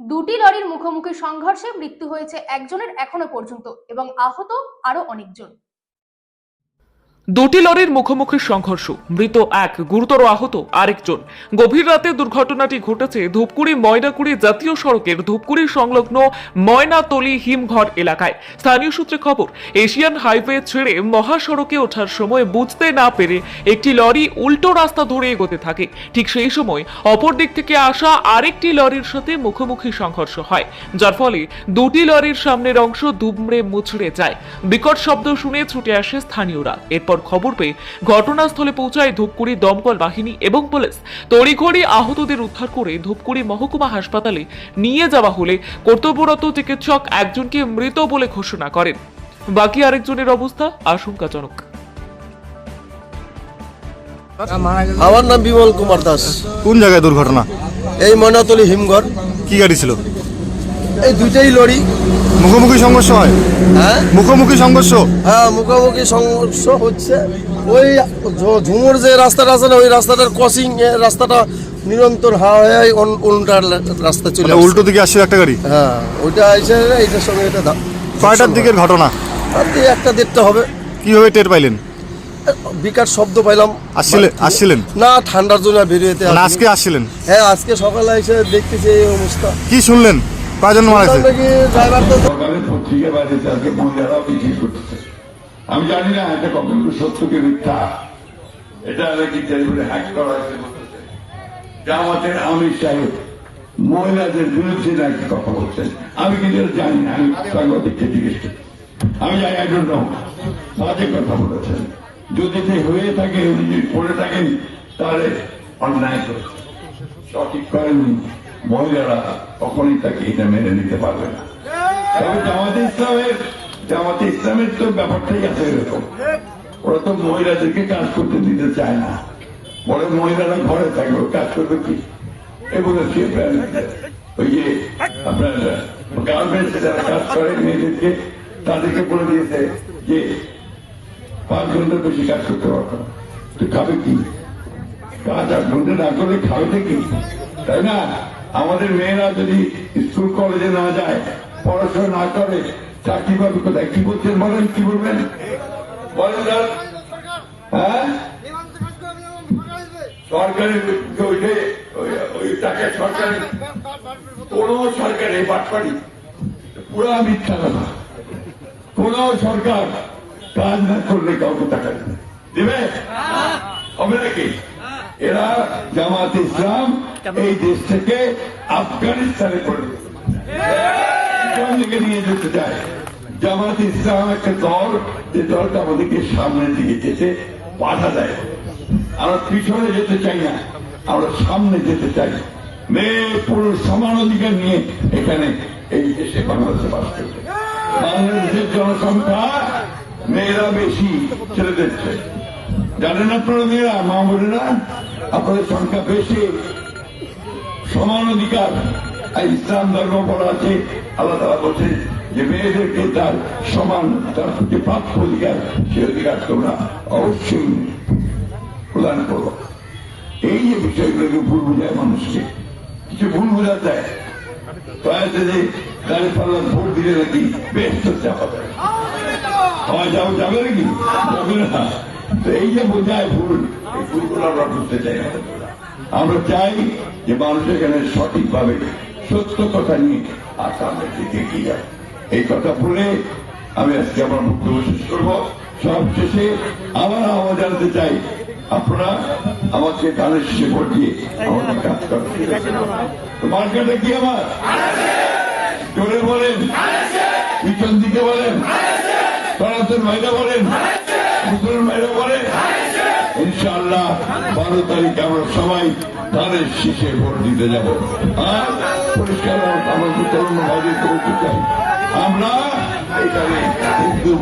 দুটি লরির মুখোমুখি সংঘর্ষে মৃত্যু হয়েছে একজনের এখনো পর্যন্ত এবং আহত আরো অনেকজন। দুটি লরির মুখোমুখি সংঘর্ষ, মৃত এক, গুরুতর আহত আরেকজন। গভীর রাতে দুর্ঘটনাটি ঘটেছে ধূপগুড়ি ময়নাকুড়ি জাতীয় সড়কের ধূপগুড়ি সংলগ্ন ময়নাতলি হিমঘর এলাকায়। স্থানীয় সূত্রে খবর, এশিয়ান হাইওয়ে ছেড়ে মহাসড়কে ওঠার সময় বুঝতে না পেরে একটি লরি উল্টো রাস্তা ধরে এগোতে থাকে। ঠিক সেই সময় অপর দিক থেকে আসা আরেকটি লরির সাথে মুখোমুখি সংঘর্ষ হয়, যার ফলে দুটি লরির সামনের অংশ দুমড়ে মুচড়ে যায়। বিকট শব্দ শুনে ছুটে আসে স্থানীয়রা। এরপর খবর পেয়ে ঘটনাস্থলে পৌঁছায় ধূপগুড়ি দমকল বাহিনী এবং পুলিশ। তড়িঘড়ি আহতদের উদ্ধার করে ধূপগুড়ি মহকুমা হাসপাতালে নিয়ে যাওয়া হলে কর্তব্যরত চিকিৎসক একজনকে মৃত বলে ঘোষণা করেন। বাকি আরেকজনের অবস্থা আশঙ্কাজনক। আমার নাম বিমল কুমার দাস। কোন জায়গায় দুর্ঘটনা? এই ময়নাতলি হিমঘর। কি গাড়ি ছিল? এই দুইটাই লরি। মুখোমুখি সংঘর্ষ হয়? হ্যাঁ, মুখোমুখি সংঘর্ষ। হ্যাঁ, মুখোমুখি সংঘর্ষ হচ্ছে। ওই ঝুমুর যে রাস্তাটা আছে না, ওই রাস্তাটার ক্রসিং রাস্তাটা নিরন্তর হাওয়ায় উল্টার রাস্তা চলে আসছে। উল্টো দিকে আসছে একটা গাড়ি। হ্যাঁ, ওইটা এসে এইটার সঙ্গে এটা কয়টার দিকের ঘটনা? রাত্রি 1টা-1:30 হবে। কিভাবে টের পাইলেন? বিকাট শব্দ পাইলাম। আসছিলেন না, ঠান্ডার জন্য বেরিয়েতে আজকে আসছিলেন? হ্যাঁ, আজকে সকালে এসে দেখতেছি এই অবস্থা। কি শুনলেন? কয়জন মারা গেছে? ড্রাইভার তো সকালে পত্রিকা বাড়িতে আজকে মহিলারাও মিছিল করতেছে। আমি জানি না এটা কতটুকু সত্যকে মিথ্যা, এটা নাকি টেলিফোনে হ্যাক করা হয়েছে বলতেছে। জামাতের আমির সাহেব মহিলাদের বিরুদ্ধে নাকি কথা বলছেন। আমি কিন্তু এটা জানি না, আমি সাংবাদিককে জিজ্ঞেস করি। আমি জানি, আই ডোন্ট নো, বাজে কথা বলেছেন। যদি সে হয়ে থাকে, উনি যদি পড়ে থাকেন, তাহলে অন্যায় করেছে, সঠিক করেননি। মহিলারা কখনই তাকে এটা মেনে নিতে পারবে না। তবে জামাতে ইসলামের তো ব্যাপারটাই আছে এরকম। ওরা তো মহিলাদেরকে কাজ করতে দিতে চায় না, বড় মহিলারা ঘরে থাকবে, কাজ করবে কি? এগুলো ওই যে আপনার গার্মেন্টসে যারা কাজ করে মেয়েদেরকে, তাদেরকে বলে দিয়েছে যে 5 ঘন্টার বেশি কাজ করতে পারবে না। তো খাবে কি? কাজ 8 ঘন্টা না করলে খাবে কি? তাই না? আমাদের মেয়েরা যদি স্কুল কলেজে না যায়, পড়াশোনা না করে, চাকরি পাবে কোথায়? কি বলছেন বলেন, কি বলবেন বলেন? হ্যাঁ, সরকারের ওই টাকা সরকারের, কোন সরকারের বাটপাড়ি পুরা মিথ্যা কথা। কোন সরকার কাজ না করলে কাউকে টাকা দেবে হবে নাকি? এরা জামাত ইসলাম এই দেশ থেকে আফগানিস্তানে করে নিয়ে যেতে চায়। জামাত ইসলাম একটা দল, যে দলটা আমাদেরকে সামনের দিকে যেতে বাধা দেয়। আমরা পিছনে যেতে চাই না, আমরা সামনে যেতে চাই। মেয়ে পুরুষ সমান অধিকার নিয়ে এখানে এই দেশে বাংলাদেশে বাস করবে। বাংলাদেশের জনসংখ্যা মেয়েরা বেশি, ছেলেদের চেয়ে। জানেন আপনারা, মেয়েরা, মা বোনেরা, আপনাদের সংখ্যা বেশি। সমান অধিকার ইসলাম ধর্ম বলা আছে। আল্লাহ তাআলা বলছেন যে মেয়েদেরকে তার সমান, তার প্রতি প্রাপ্য অধিকার, সে অধিকার তোমরা অবশ্যই প্রদান করো। এই যে বিষয়গুলোকে ভুল বোঝায় মানুষকে, কিছু ভুল বোঝা যায়। যে গাড়ি পাল্লা ভোট দিলে নাকি বেশ চাপা যায়, যাবে নাকি? যাবে না। তো এই যে বোঝায় ভুল, এই ভুলগুলো আমরা বুঝতে চাই না। আমরা চাই যে মানুষ এখানে সঠিকভাবে সত্য কথা নিয়ে আর সামনের দিকে এগিয়ে যায়। এই কথা বলে আমি আজকে আমার বক্তব্য শেষ করবো। সব শেষে আমার আহ্বান জানাতে চাই, আপনারা আমাকে কানের শেষে ভোট দিয়ে আমাদের কাজ করেন। মার্কেটে কি আমার জোরে বলেন, পিছন দিকে বলেন, সনাতন ভাইরা বলেন, মুসলমান ভাইরা বলেন। ইনশাআল্লাহ 12 তারিখে আমরা সবাই ধানের শীষে ভোট দিতে যাবো। আর পরিষ্কার আমরা তরুণ ভাইদেরকে বলতে চাই, আমরা এখানে হিন্দু